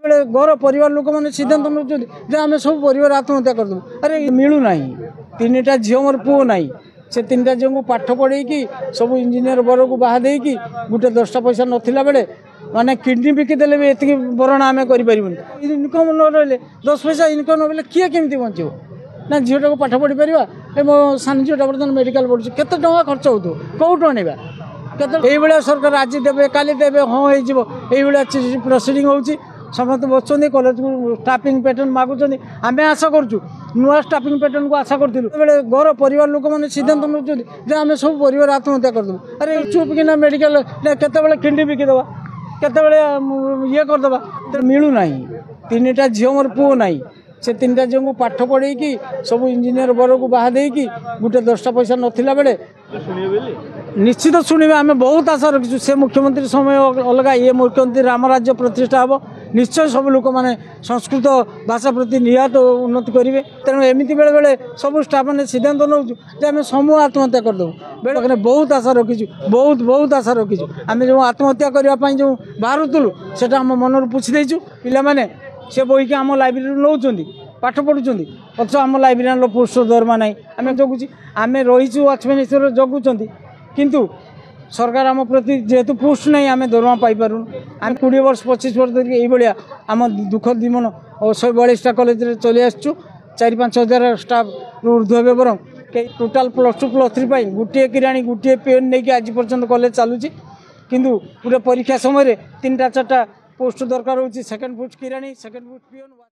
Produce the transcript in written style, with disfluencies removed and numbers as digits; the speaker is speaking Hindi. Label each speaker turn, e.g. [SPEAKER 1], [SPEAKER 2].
[SPEAKER 1] घर परिवार लोक मैंने सिद्धांत नौ आम सब परिवार आत्महत्या करदे। अरे मिलूना तीन टा झील मोर पुओ ना से तीन टा झील को पाठ पढ़े सब इंजीनियर बर को बाहा दे गोटे 10टा पैसा नाला बेले माने किडनी बिकिदेले भी ये बरण आम कर इनकम न रही 10 पैसा इनकम न रही किए केमती बचो ना झीटा को पाठ पढ़ी पार मो सान झीटा बर्तमान मेडिकल पढ़ुच्छे केते टଙ୍କା खर्च हो कौटू आने के सरकार आज देवे काली देवे हाँ हो प्रोसीडिंग होची समस्त बच्चों कॉलेज को स्टाफिंग पैटर्न मागुं आम आशा करूँ नुआ स्टाफिंग पैटर्न को आशा करूँ घर परिवार लोक मैंने सिद्धांत नौ आम सब परिवार आत्महत्या करदे। अरे चुप कि मेडिकल केते किडनी बिकिदे केते ये करदे मिलूना तीन टा झील मोर पुओ ना से तीन टा झील को पाठ पढ़े सब इंजीनियर बर को बाहा दे गोटे 10टा पैसा नाला बेले निश्चित शुणवे आम बहुत आशा रखी से मुख्यमंत्री समय अलग ये मुख्यमंत्री राम राज्य प्रतिष्ठा हम निश्चय सब लोक मैंने संस्कृत भाषा प्रति निहत उन्नति करेंगे तेणु एमती बेले बेले सब स्टाफ मैंने सिद्धांत नौ आम समूह आत्महत्या करदेव बेले बहुत आशा रखी बहुत आशा रखी आम जो आत्महत्या करने जो बाहरुलु से आम मन पुछीदेचु पिला से बही की आम लाइब्रेरी नौ पाठ पढ़ुं अथच आम लाइब्रेरियान पोस्ट दरमा ना आम जगुची आम रहीचु वाचमैन हिसाब से जगुंट किंतु सरकार आम प्रति जेहेतु पोस्ट नहीं आम दरमा पाइपरू आम 20 वर्ष 25 वर्ष धरिक ये आम दुख दीमन 142टा कॉलेज चली आसचु 4-5 हजार स्टाफ ऊर्ध्व हे बर टोटाल +2 +3 गोटे किराणी गोटे पेन नहीं आज पर्यटन कॉलेज चलुची किंतु पूरे परीक्षा समय 3टा 4टा पोस्ट दरकार होची सेकंड पोस्ट किराणी सेकंड पोस्ट पेन।